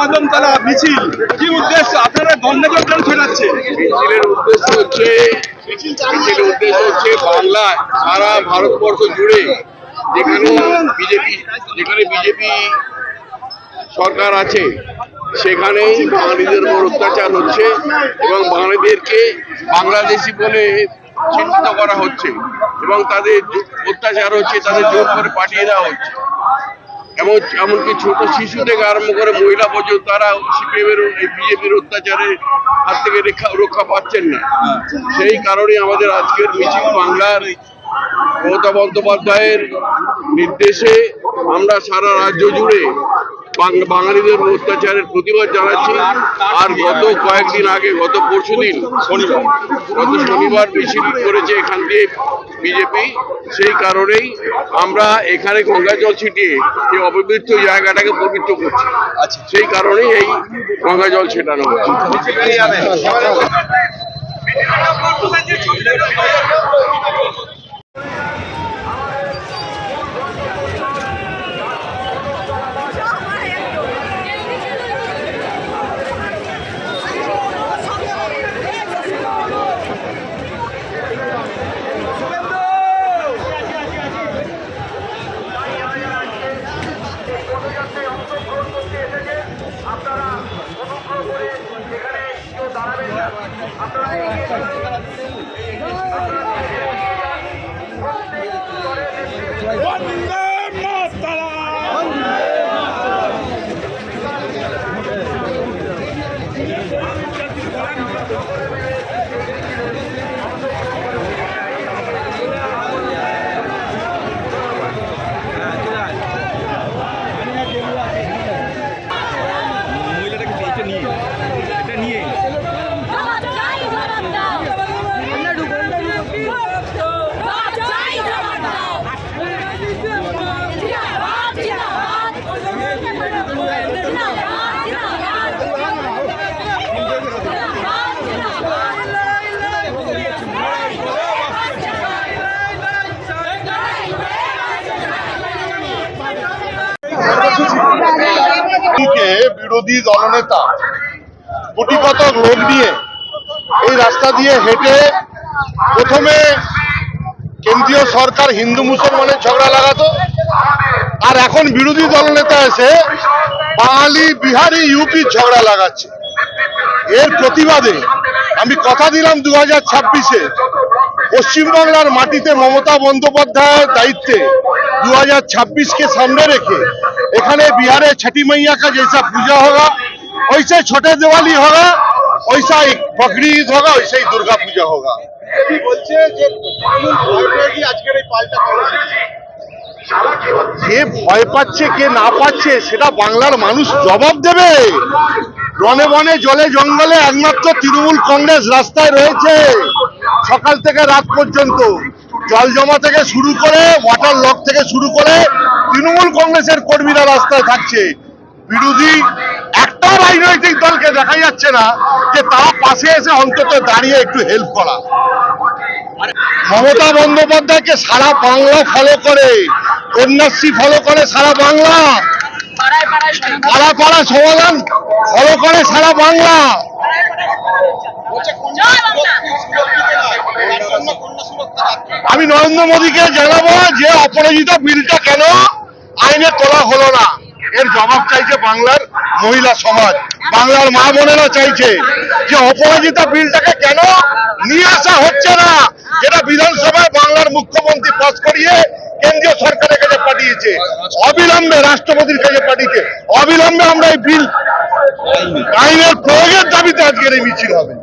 কদমতলা মিছিল কি উদ্দেশ্য? আপনারা গন্ডগোল কেন ছড়াচ্ছে? মিছিলের উদ্দেশ্য হচ্ছে বাংলায় সারা ভারতবর্ষ জুড়ে যেখানে বিজেপি সরকার আছে সেখানেই বাঙালিদের উপর অত্যাচার হচ্ছে এবং বাঙালিদেরকে বাংলাদেশি বলে চিহ্নিত করা হচ্ছে এবং তাদের অত্যাচার হচ্ছে, তাদের জোর করে পাঠিয়ে দেওয়া হচ্ছে। এমনকি ছোট শিশু থেকে আরম্ভ করে মহিলা পর্যন্ত তারা সিপিএমের বিজেপির অত্যাচারের হাত থেকে রক্ষা পাচ্ছেন না। সেই কারণে আমাদের আজকের মিছিল বাংলার মমতা বন্দ্যোপাধ্যায়ের নির্দেশে আমরা সারা রাজ্য জুড়ে বাঙালিদের অত্যাচারের প্রতিবাদ জানাচ্ছি। আর গত কয়েকদিন আগে গত শনিবার মিছিল করেছে এখান দিয়ে বিজেপি। সেই কারণেই আমরা এখানে গঙ্গা জল ছিটিয়ে এই অপবিত্র জায়গাটাকে পবিত্র করছি। আচ্ছা, সেই কারণেই এই গঙ্গা জল ছেটানো হচ্ছে। বিরোধী দলনেতা কোটিগত লোক নিয়ে এই রাস্তা দিয়ে হেঁটে প্রথমে কেন্দ্রীয় সরকার হিন্দু মুসলমানের ঝগড়া লাগাতো, আর এখন বিরোধী দলনেতা এসে বাঙালি বিহারি ইউপির ঝগড়া লাগাচ্ছে। এর প্রতিবাদে আমি কথা দিলাম 2026-এ পশ্চিমবাংলার মাটিতে মমতা বন্দ্যোপাধ্যায়ের দায়িত্বে 2026 के सामने रेखे एखाने बिहार छठी मैया का जैसा पूजा होगा, वैसे छोटे दिवाली होगा, वैसा ही बकरी ईद होगा, वैसे ही दुर्गा पूजा होगा। কে ভয় পাচ্ছে কে না পাচ্ছে সেটা বাংলার মানুষ জবাব দেবে। বনে বনে জলে জঙ্গলে একমাত্র তৃণমূল কংগ্রেস রাস্তায় রয়েছে সকাল থেকে রাত পর্যন্ত। জল জমা থেকে শুরু করে ওয়াটার লক থেকে শুরু করে তৃণমূল কংগ্রেসের কর্মীরা রাস্তায় থাকছে। বিরোধী একটা রাজনৈতিক দলকে দেখা যাচ্ছে না যে তারা পাশে এসে অন্তত দাঁড়িয়ে একটু হেল্প করা। মমতা বন্দ্যোপাধ্যায়কে সারা বাংলা ফলো করে, কন্যাশ্রী ফলো করে সারা বাংলা, পাড়া পাড়া সমাধান ফলো করে সারা বাংলা। আমি নরেন্দ্র মোদীকে জানাবো যে অপরাজিত বিলটা কেন আইনে তোলা হলো না, এর জবাব চাইছে বাংলার মহিলা সমাজ, বাংলার মা বোনেরা চাইছে যে অপরাজিত বিলটাকে কেন নিয়ে আসা হচ্ছে না, যেটা বিধানসভায় বাংলার মুখ্যমন্ত্রী পাস করিয়ে কেন্দ্রীয় সরকারের কাছে পাঠিয়েছে, অবিলম্বে রাষ্ট্রপতির কাছে পাঠিয়েছে। অবিলম্বে আমরা এই বিল আইনের প্রয়োগের দাবিতে আজকের এই মিছিল হবে।